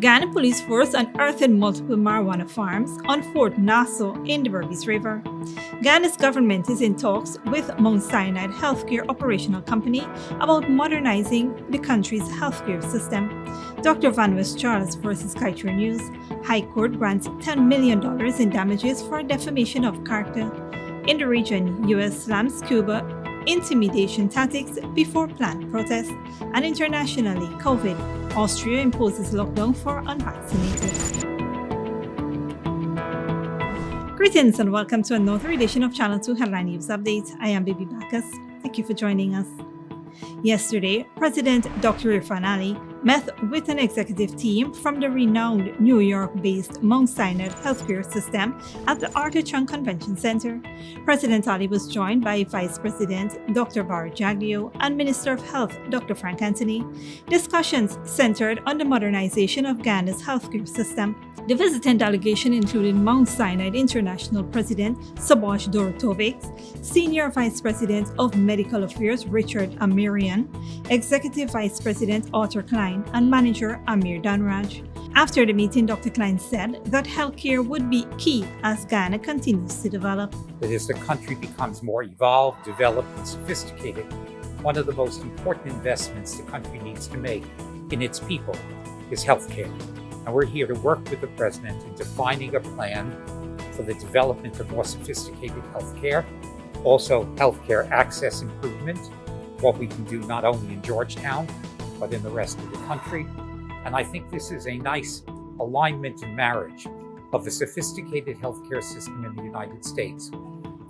Guyana Police Force unearthed multiple marijuana farms on Fort Nassau in the Berbice River. Guyana's government is in talks with Mount Sinai Healthcare Operational Company about modernizing the country's healthcare system. Dr. Van West Charles versus Kaieteur News. High Court grants $10 million in damages for defamation of character. In the region, U.S. slams Cuba intimidation tactics before planned protests. And internationally, COVID. Austria imposes lockdown for unvaccinated. Greetings and welcome to another edition of Channel 2 Headline News Update. I am Baby Bacchus. Thank you for joining us. Yesterday, President Dr. Irfan Ali met with an executive team from the renowned New York-based Mount Sinai Healthcare System at the Arthur Chung Convention Center. President Ali was joined by Vice President Dr. Barry Jaglio and Minister of Health Dr. Frank Anthony. Discussions centered on the modernization of Guyana's healthcare system. The visiting delegation included Mount Sinai International President Sabosh Dorotovic, Senior Vice President of Medical Affairs Richard Amirian, Executive Vice President Arthur Klein, and Manager Amir Danraj. After the meeting, Dr. Klein said that healthcare would be key as Guyana continues to develop. That as the country becomes more evolved, developed, and sophisticated, one of the most important investments the country needs to make in its people is healthcare. And we're here to work with the President in defining a plan for the development of more sophisticated healthcare, also healthcare access improvement, what we can do not only in Georgetown, but in the rest of the country. And I think this is a nice alignment and marriage of the sophisticated healthcare system in the United States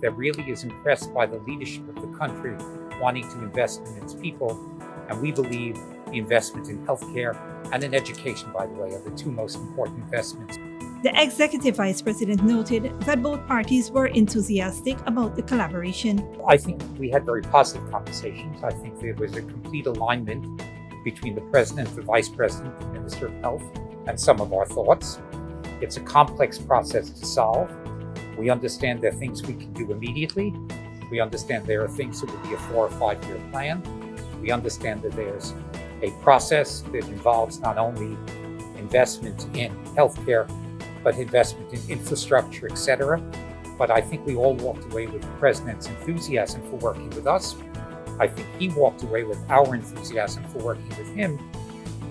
that really is impressed by the leadership of the country wanting to invest in its people. And we believe the investment in healthcare and in education, by the way, are the two most important investments. The Executive Vice President noted that both parties were enthusiastic about the collaboration. I think we had very positive conversations. I think there was a complete alignment between the President, the Vice President, the Minister of Health, and some of our thoughts. It's a complex process to solve. We understand there are things we can do immediately. We understand there are things that would be a 4 or 5 year plan. We understand that there's a process that involves not only investment in healthcare, but investment in infrastructure, etc. But I think we all walked away with the President's enthusiasm for working with us. I think he walked away with our enthusiasm for working with him,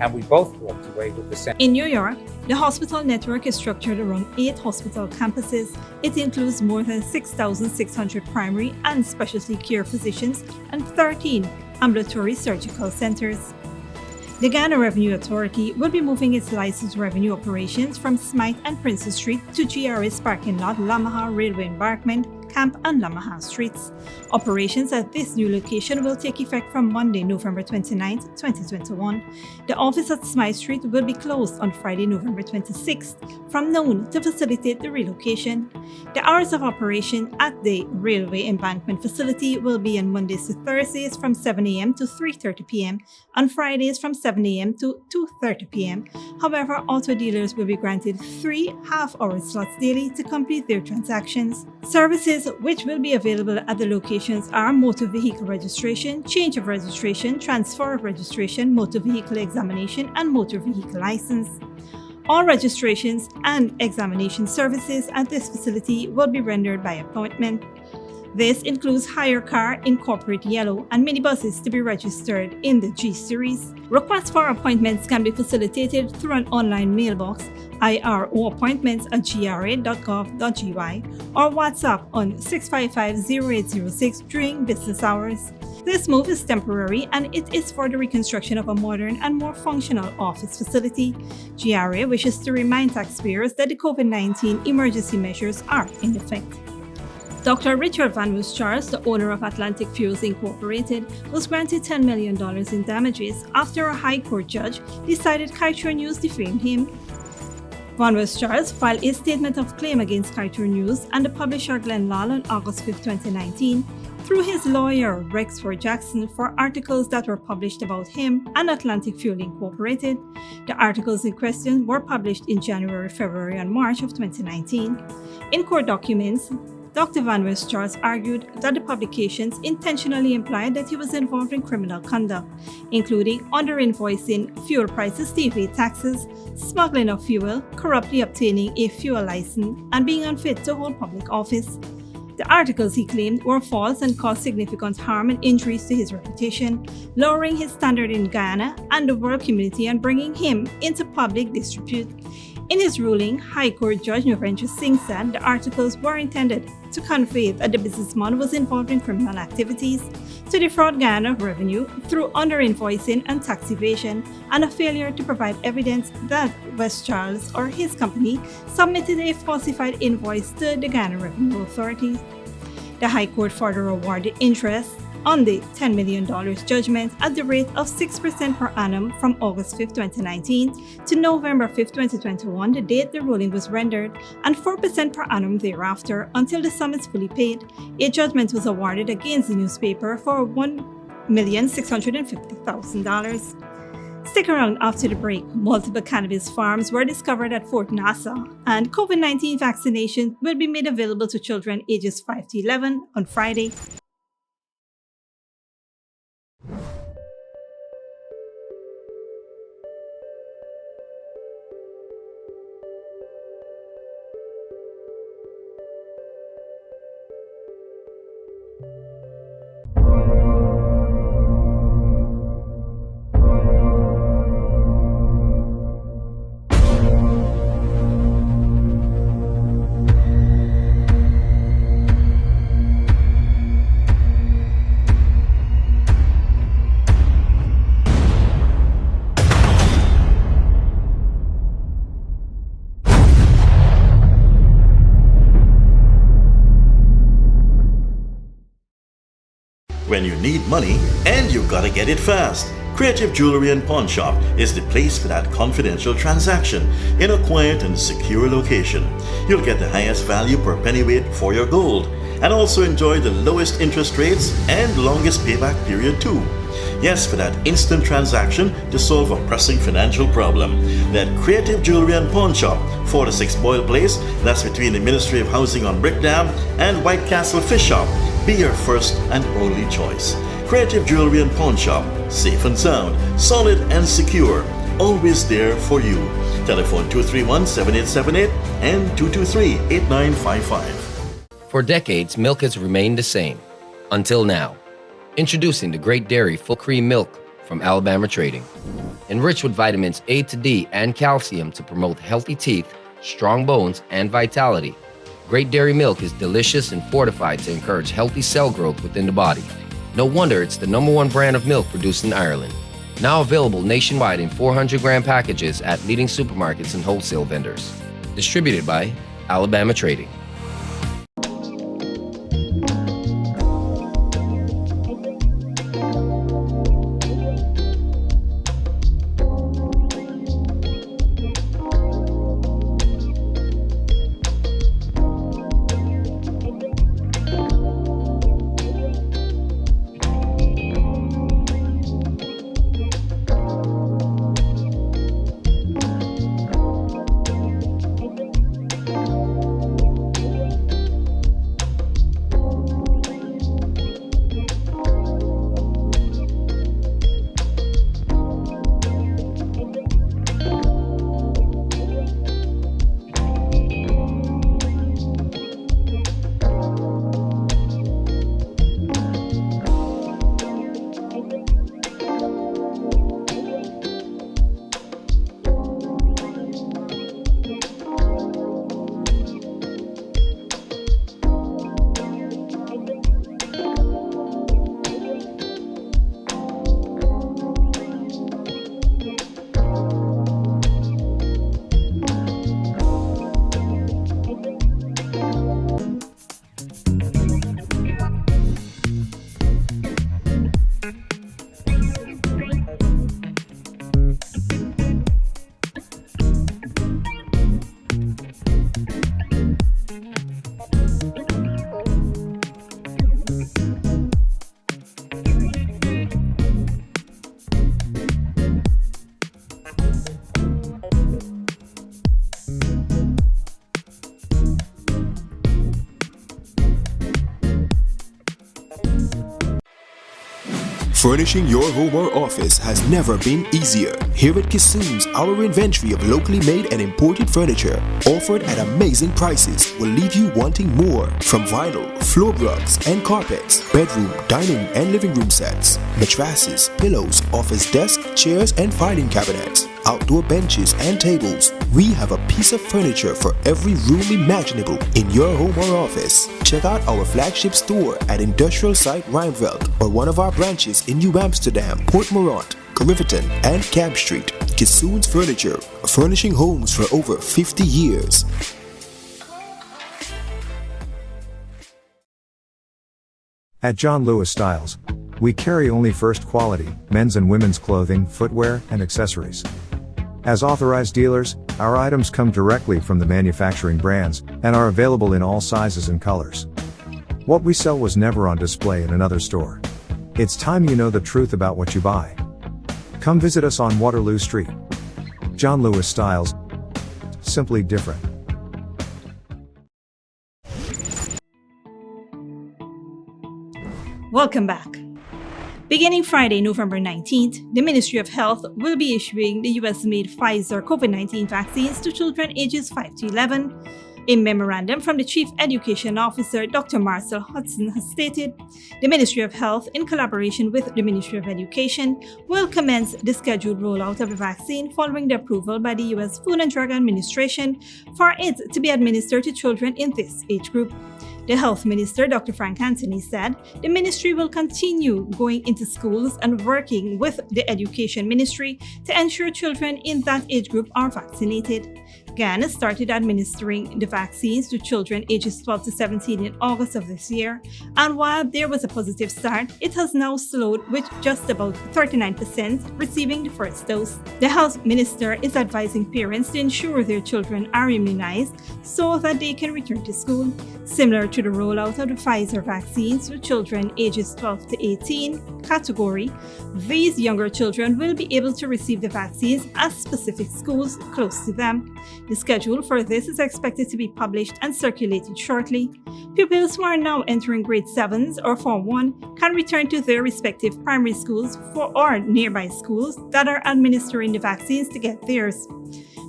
and we both walked away with the same. In New York, the hospital network is structured around 8 hospital campuses. It includes more than 6,600 primary and specialty care physicians and 13 ambulatory surgical centers. The Guyana Revenue Authority will be moving its licensed revenue operations from Smythe and Princess Street to GRA's parking lot, Lamaha Railway Embankment, Camp and Lamaha Streets. Operations at this new location will take effect from Monday, November 29, 2021. The office at Smythe Street will be closed on Friday, November 26th from noon to facilitate the relocation. The hours of operation at the Railway Embankment facility will be on Mondays to Thursdays from 7 a.m. to 3:30 p.m. on Fridays from 7 a.m. to 2:30 p.m. However, auto dealers will be granted 3 half-hour slots daily to complete their transactions. Services which will be available at the locations are motor vehicle registration, change of registration, transfer of registration, motor vehicle examination, and motor vehicle license. All registrations and examination services at this facility will be rendered by appointment. This includes hire car in corporate yellow and minibuses to be registered in the G series. Requests for appointments can be facilitated through an online mailbox, iroappointments@gra.gov.gy, or WhatsApp on 655-0806 during business hours. This move is temporary and it is for the reconstruction of a modern and more functional office facility. GRA wishes to remind taxpayers that the COVID-19 emergency measures are in effect. Dr. Richard Van West Charles, the owner of Atlantic Fuels Incorporated, was granted $10 million in damages after a High Court judge decided Kaieteur News defamed him. Van West Charles filed a statement of claim against Kaieteur News and the publisher Glenn Lal on August 5, 2019, through his lawyer Rexford Jackson for articles that were published about him and Atlantic Fuel Incorporated. The articles in question were published in January, February, and March of 2019. In court documents, Dr. Van West Charles argued that the publications intentionally implied that he was involved in criminal conduct, including underinvoicing fuel prices to evade taxes, smuggling of fuel, corruptly obtaining a fuel license, and being unfit to hold public office. The articles, he claimed, were false and caused significant harm and injuries to his reputation, lowering his standard in Guyana and the world community and bringing him into public disrepute. In his ruling, High Court Judge Navendra Singh said the articles were intended to convey that the businessman was involved in criminal activities, to defraud Guyana of revenue through underinvoicing and tax evasion, and a failure to provide evidence that West Charles or his company submitted a falsified invoice to the Guyana Revenue Authority. The High Court further awarded interest on the $10 million judgment at the rate of 6% per annum from August 5, 2019 to November 5, 2021, the date the ruling was rendered, and 4% per annum thereafter until the sum is fully paid. A judgment was awarded against the newspaper for $1,650,000. Stick around after the break. Multiple cannabis farms were discovered at Fort Nassau, and COVID-19 vaccination will be made available to children ages 5 to 11 on Friday. When you need money and you gotta get it fast, Creative Jewelry and Pawn Shop is the place for that confidential transaction in a quiet and secure location. You'll get the highest value per pennyweight for your gold and also enjoy the lowest interest rates and longest payback period too. Yes, for that instant transaction to solve a pressing financial problem. That Creative Jewelry and Pawn Shop, 46 Boyle Place, that's between the Ministry of Housing on Brick Dam and White Castle Fish Shop. Be your first and only choice. Creative Jewelry and Pawn Shop, safe and sound, solid and secure, always there for you. Telephone 231-7878 and 223-8955. For decades, milk has remained the same, until now. Introducing the Great Dairy Full Cream Milk from Alabama Trading. Enriched with vitamins A to D and calcium to promote healthy teeth, strong bones, and vitality. Great Dairy Milk is delicious and fortified to encourage healthy cell growth within the body. No wonder it's the #1 brand of milk produced in Ireland. Now available nationwide in 400-gram packages at leading supermarkets and wholesale vendors. Distributed by Alabama Trading. Furnishing your home or office has never been easier. Here at Kissoon's, our inventory of locally made and imported furniture, offered at amazing prices, will leave you wanting more. From vinyl, floor rugs and carpets, bedroom, dining and living room sets, mattresses, pillows, office desk, chairs and filing cabinets, outdoor benches and tables. We have a piece of furniture for every room imaginable in your home or office. Check out our flagship store at Industrial Site Rijnveld or one of our branches in New Amsterdam, Port Morant, Riverton and Camp Street. Kissoon's Furniture, furnishing homes for over 50 years. At John Lewis Styles, we carry only first quality men's and women's clothing, footwear, and accessories. As authorized dealers, our items come directly from the manufacturing brands and are available in all sizes and colors. What we sell was never on display in another store. It's time you know the truth about what you buy. Come visit us on Waterloo Street. John Lewis Styles. Simply different. Welcome back. Beginning Friday, November 19th, the Ministry of Health will be issuing the US-made Pfizer COVID-19 vaccines to children ages 5 to 11. A memorandum from the Chief Education Officer, Dr. Marcel Hudson, has stated, the Ministry of Health, in collaboration with the Ministry of Education, will commence the scheduled rollout of the vaccine following the approval by the U.S. Food and Drug Administration for it to be administered to children in this age group. The Health Minister, Dr. Frank Anthony, said the ministry will continue going into schools and working with the Education Ministry to ensure children in that age group are vaccinated. Guyana started administering the vaccines to children ages 12 to 17 in August of this year, and while there was a positive start, it has now slowed with just about 39% receiving the first dose. The Health Minister is advising parents to ensure their children are immunized so that they can return to school. Similar to the rollout of the Pfizer vaccines to children ages 12 to 18 category, these younger children will be able to receive the vaccines at specific schools close to them. The schedule for this is expected to be published and circulated shortly. Pupils who are now entering grade 7s or Form 1 can return to their respective primary schools or nearby schools that are administering the vaccines to get theirs.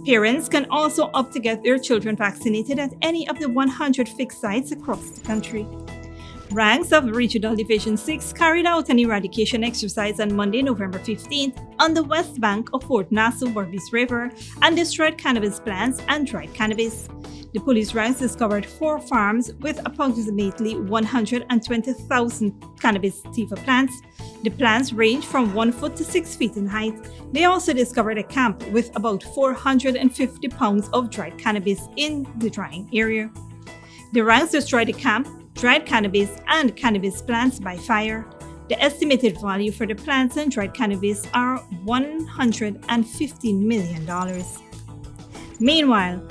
Parents can also opt to get their children vaccinated at any of the 100 fixed sites across the country. Ranks of Regional Division 6 carried out an eradication exercise on Monday, November 15th on the west bank of Fort Nassau, Berbice River, and destroyed cannabis plants and dried cannabis. The police ranks discovered 4 farms with approximately 120,000 cannabis sativa plants. The plants range from 1 foot to 6 feet in height. They also discovered a camp with about 450 pounds of dried cannabis in the drying area. The ranks destroyed the camp, dried cannabis, and cannabis plants by fire. The estimated value for the plants and dried cannabis are $115 million. Meanwhile,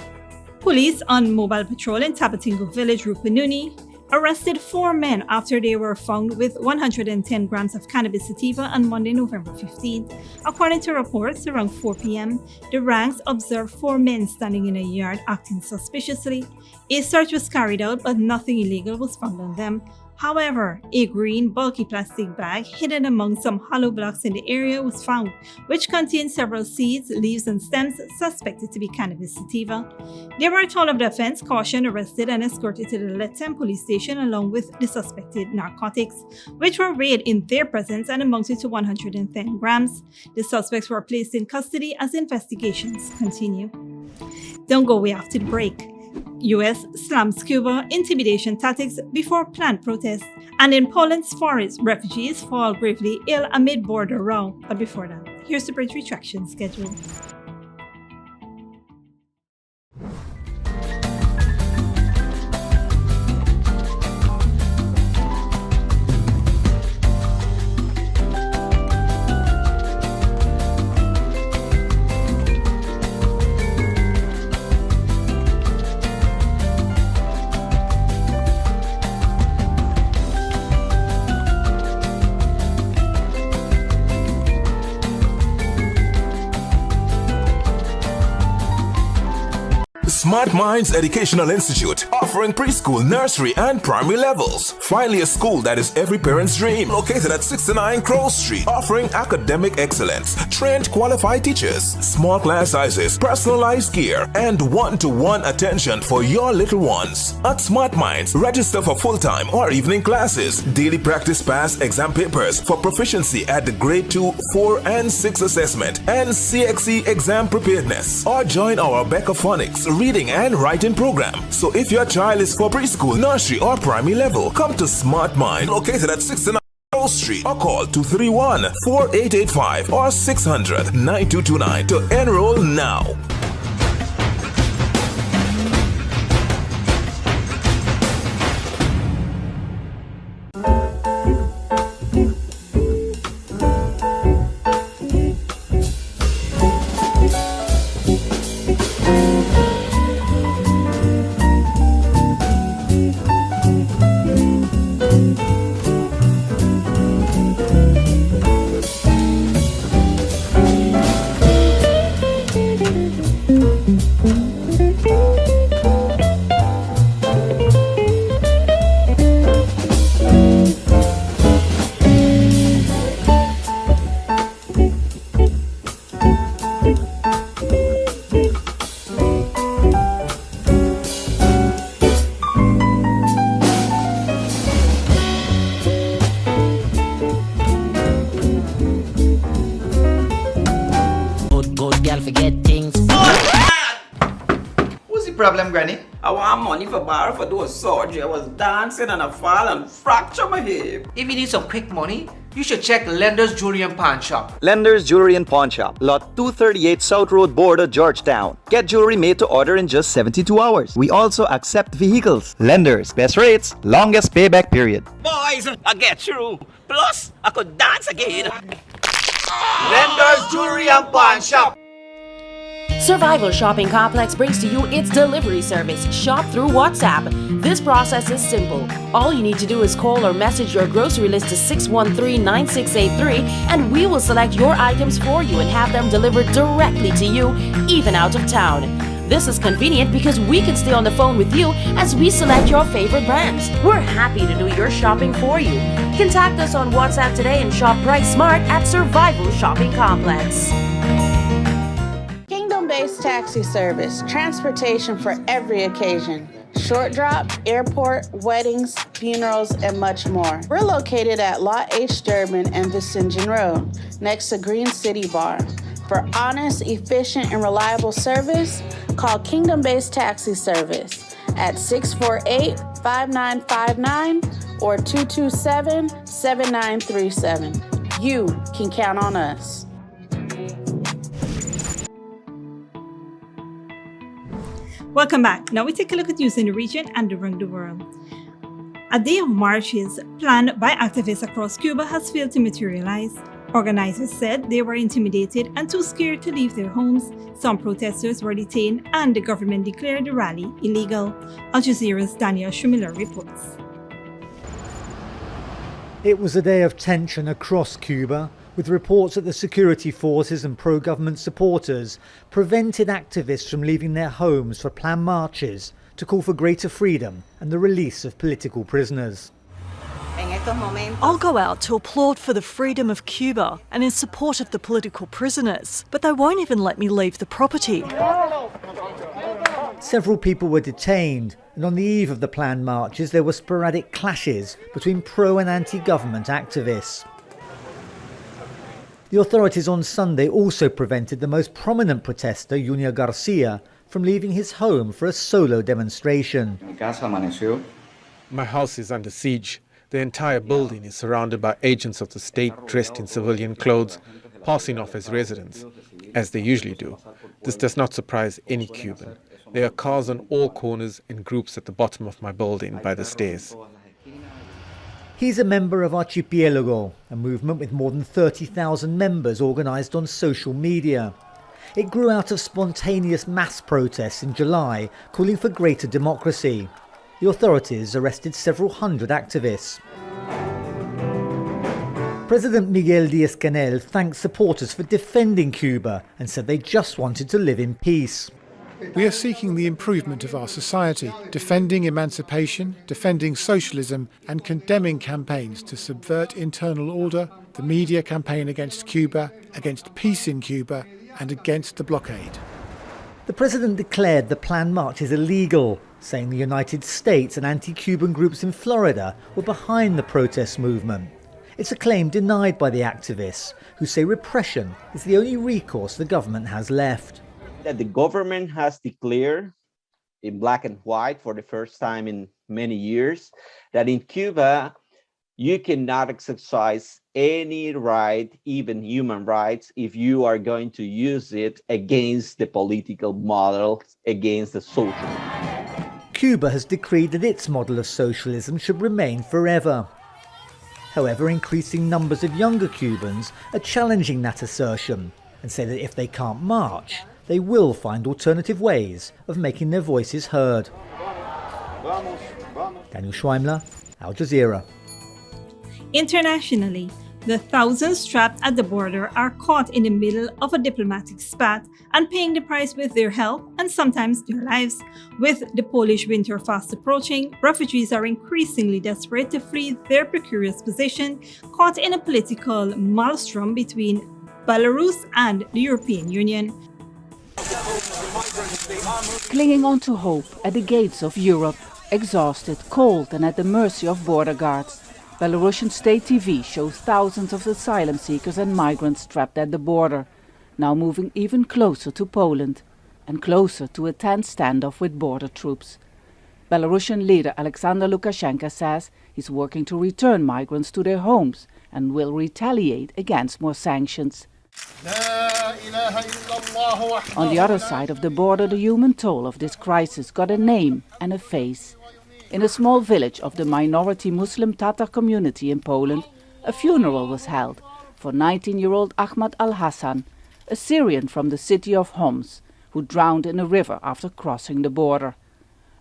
police on mobile patrol in Tabatingo Village, Rupununi, arrested 4 men after they were found with 110 grams of cannabis sativa on Monday, November 15th. According to reports, around 4 p.m., the ranks observed 4 men standing in a yard acting suspiciously. A search was carried out, but nothing illegal was found on them. However, a green, bulky plastic bag hidden among some hollow blocks in the area was found, which contained several seeds, leaves, and stems suspected to be cannabis sativa. They were told of the offense, cautioned, arrested, and escorted to the Lethem police station along with the suspected narcotics, which were weighed in their presence and amounted to 110 grams. The suspects were placed in custody as investigations continue. Don't go away after the break. U.S. slams Cuba intimidation tactics before planned protests, and in Poland's forest, refugees fall gravely ill amid border row. But before that, here's the bridge retraction schedule. Smart Minds Educational Institute, offering preschool, nursery, and primary levels. Finally, a school that is every parent's dream. Located at 69 Crow Street, offering academic excellence, trained qualified teachers, small class sizes, personalized care, and one-to-one attention for your little ones. At Smart Minds, register for full-time or evening classes, daily practice pass exam papers for proficiency at the grade 2, 4, and 6 assessment, and CXE exam preparedness. Or join our Becca Phonics reading and writing program. So if your child is for preschool, nursery, or primary level, come to Smart Mind, located at 69 Street, or call 231-4885 or 600-9229 to enroll now. Problem, Granny? I want money for borrow for those surgery. I was dancing and I fall and fracture my hip. If you need some quick money, you should check Lender's Jewelry and Pawn Shop. Lender's Jewelry and Pawn Shop, lot 238 South Road, Border, Georgetown. Get jewelry made to order in just 72 hours. We also accept vehicles. Lender's, best rates, longest payback period. Boys, I get through. Plus, I could dance again. Lender's Jewelry and Pawn Shop. Survival Shopping Complex brings to you its delivery service, Shop through WhatsApp. This process is simple. All you need to do is call or message your grocery list to 613-9683 and we will select your items for you and have them delivered directly to you, even out of town. This is convenient because we can stay on the phone with you as we select your favorite brands. We're happy to do your shopping for you. Contact us on WhatsApp today and shop price smart at Survival Shopping Complex. Kingdom-based taxi service, transportation for every occasion. Short drop, airport, weddings, funerals, and much more. We're located at Lot H. Durbin and Vicingen Road, next to Green City Bar. For honest, efficient, and reliable service, call Kingdom-based taxi service at 648-5959 or 227-7937. You can count on us. Welcome back. Now we take a look at news in the region and around the world. A day of marches planned by activists across Cuba has failed to materialize. Organizers said they were intimidated and too scared to leave their homes. Some protesters were detained and the government declared the rally illegal. Al Jazeera's Daniel Schmiller reports. It was a day of tension across Cuba, with reports that the security forces and pro-government supporters prevented activists from leaving their homes for planned marches to call for greater freedom and the release of political prisoners. I'll go out to applaud for the freedom of Cuba and in support of the political prisoners, but they won't even let me leave the property. Several people were detained, and on the eve of the planned marches there were sporadic clashes between pro and anti-government activists. The authorities on Sunday also prevented the most prominent protester, Junior Garcia, from leaving his home for a solo demonstration. My house is under siege. The entire building is surrounded by agents of the state dressed in civilian clothes, passing off as residents, as they usually do. This does not surprise any Cuban. There are cars on all corners and groups at the bottom of my building by the stairs. He's a member of Archipelago, a movement with more than 30,000 members organised on social media. It grew out of spontaneous mass protests in July calling for greater democracy. The authorities arrested several hundred activists. President Miguel Díaz-Canel thanked supporters for defending Cuba and said they just wanted to live in peace. We are seeking the improvement of our society, defending emancipation, defending socialism, and condemning campaigns to subvert internal order, the media campaign against Cuba, against peace in Cuba, and against the blockade. The president declared the planned march is illegal, saying the United States and anti-Cuban groups in Florida were behind the protest movement. It's a claim denied by the activists, who say repression is the only recourse the government has left. That the government has declared in black and white for the first time in many years that in Cuba you cannot exercise any right, even human rights, if you are going to use it against the political model, against the social. Cuba has decreed that its model of socialism should remain forever. However, increasing numbers of younger Cubans are challenging that assertion and say that if they can't march, they will find alternative ways of making their voices heard. Daniel Schweimler, Al Jazeera. Internationally, the thousands trapped at the border are caught in the middle of a diplomatic spat and paying the price with their health and sometimes their lives. With the Polish winter fast approaching, refugees are increasingly desperate to flee their precarious position, caught in a political maelstrom between Belarus and the European Union. Clinging on to hope at the gates of Europe, exhausted, cold and at the mercy of border guards, Belarusian state TV shows thousands of asylum seekers and migrants trapped at the border, now moving even closer to Poland and closer to a tense standoff with border troops. Belarusian leader Alexander Lukashenko says he's working to return migrants to their homes and will retaliate against more sanctions. On the other side of the border, the human toll of this crisis got a name and a face. In a small village of the minority Muslim Tatar community in Poland, a funeral was held for 19-year-old Ahmad al-Hassan, a Syrian from the city of Homs, who drowned in a river after crossing the border.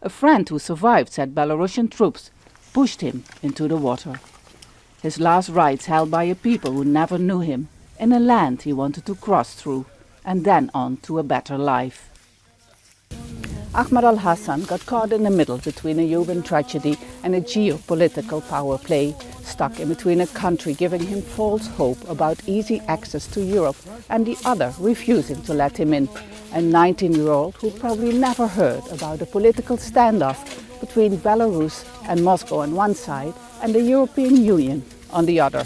A friend who survived said Belarusian troops pushed him into the water. His last rites held by a people who never knew him, in a land he wanted to cross through, and then on to a better life. Ahmad al-Hassan got caught in the middle between a human tragedy and a geopolitical power play, stuck in between a country giving him false hope about easy access to Europe and the other refusing to let him in, a 19-year-old who probably never heard about a political standoff between Belarus and Moscow on one side and the European Union on the other.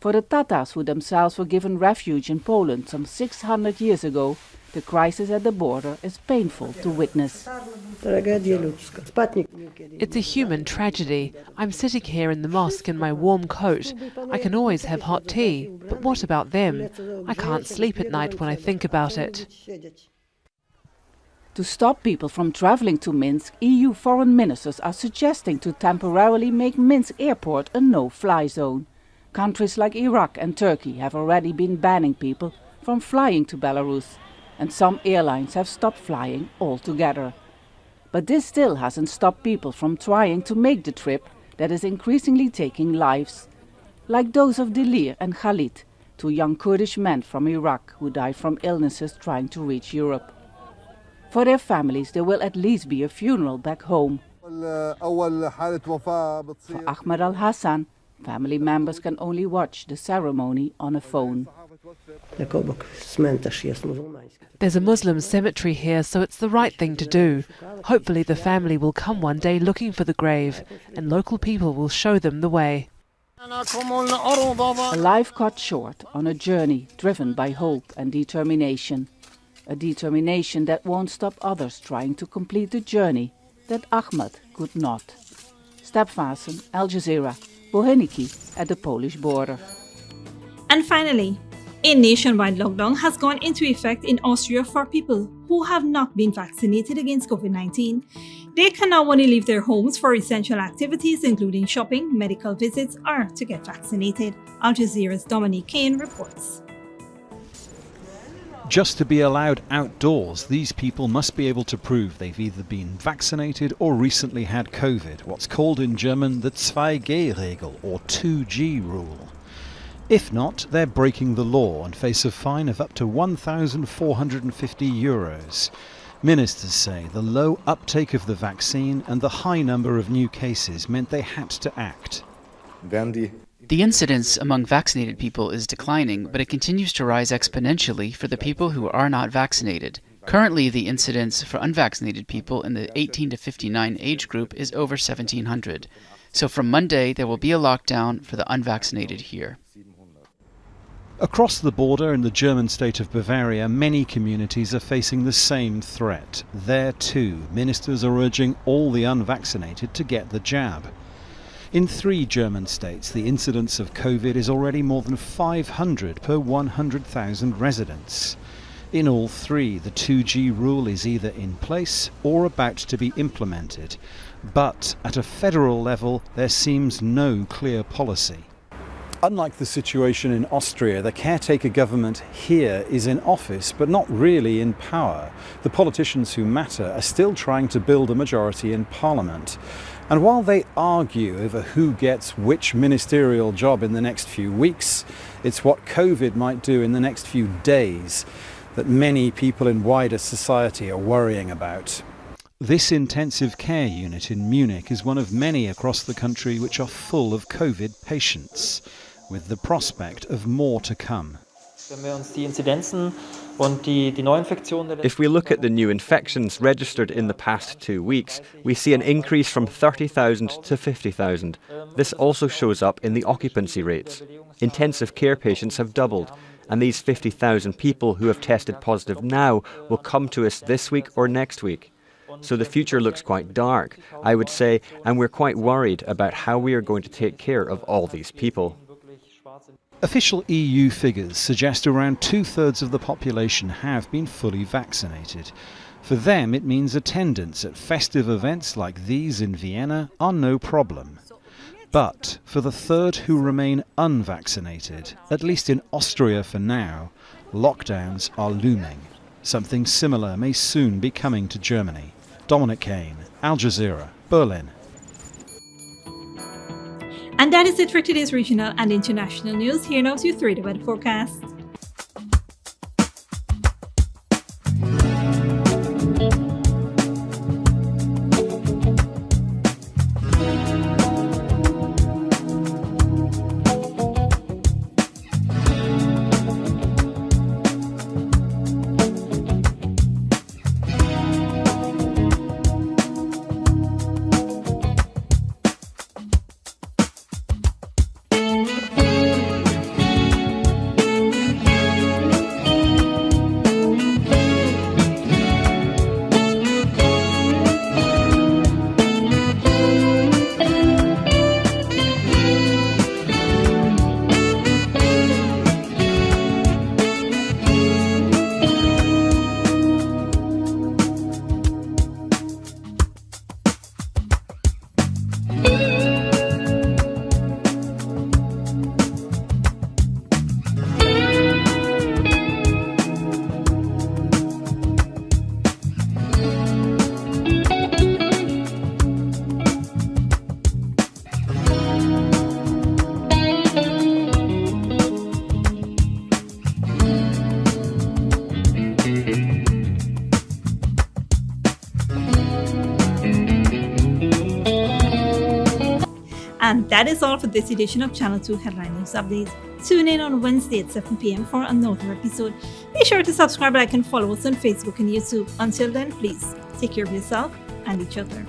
For the Tatars, who themselves were given refuge in Poland some 600 years ago, the crisis at the border is painful to witness. It's a human tragedy. I'm sitting here in the mosque in my warm coat. I can always have hot tea, but what about them? I can't sleep at night when I think about it. To stop people from traveling to Minsk, EU foreign ministers are suggesting to temporarily make Minsk airport a no-fly zone. Countries like Iraq and Turkey have already been banning people from flying to Belarus, and some airlines have stopped flying altogether. But this still hasn't stopped people from trying to make the trip that is increasingly taking lives, like those of Dilir and Khalid, two young Kurdish men from Iraq who died from illnesses trying to reach Europe. For their families, there will at least be a funeral back home. For Ahmad al-Hassan, family members can only watch the ceremony on a phone. There's a Muslim cemetery here, so it's the right thing to do. Hopefully the family will come one day looking for the grave, and local people will show them the way. A life cut short on a journey driven by hope and determination. A determination that won't stop others trying to complete the journey that Ahmad could not. Step Vassen, Al Jazeera, Boheniki at the Polish border. And finally, a nationwide lockdown has gone into effect in Austria for people who have not been vaccinated against COVID-19. They can now only leave their homes for essential activities including shopping, medical visits, or to get vaccinated. Al Jazeera's Dominique Kane reports. Just to be allowed outdoors, these people must be able to prove they've either been vaccinated or recently had COVID, what's called in German the 2G-Regel or 2G rule. If not, they're breaking the law and face a fine of up to €1,450. Ministers say the low uptake of the vaccine and the high number of new cases meant they had to act. The incidence among vaccinated people is declining, but it continues to rise exponentially for the people who are not vaccinated. Currently, the incidence for unvaccinated people in the 18 to 59 age group is over 1,700. So from Monday, there will be a lockdown for the unvaccinated here. Across the border in the German state of Bavaria, many communities are facing the same threat. There too, ministers are urging all the unvaccinated to get the jab. In 3 German states, the incidence of COVID is already more than 500 per 100,000 residents. In all 3, the 2G rule is either in place or about to be implemented. But at a federal level, there seems no clear policy. Unlike the situation in Austria, the caretaker government here is in office, but not really in power. The politicians who matter are still trying to build a majority in parliament. And while they argue over who gets which ministerial job in the next few weeks, it's what COVID might do in the next few days that many people in wider society are worrying about. This intensive care unit in Munich is one of many across the country which are full of COVID patients, with the prospect of more to come. If we look at the new infections registered in the past 2 weeks, we see an increase from 30,000 to 50,000. This also shows up in the occupancy rates. Intensive care patients have doubled, and these 50,000 people who have tested positive now will come to us this week or next week. So the future looks quite dark, I would say, and we're quite worried about how we are going to take care of all these people. Official EU figures suggest around 2/3 of the population have been fully vaccinated. For them, it means attendance at festive events like these in Vienna are no problem. But for the third who remain unvaccinated, at least in Austria for now, lockdowns are looming. Something similar may soon be coming to Germany. Dominic Kane, Al Jazeera, Berlin. And that is it for today's regional and international news. Here now is your 3-day weather forecast. And that is all for this edition of Channel 2 Headline News Updates. Tune in on Wednesday at 7 p.m. for another episode. Be sure to subscribe, like, and follow us on Facebook and YouTube. Until then, please take care of yourself and each other.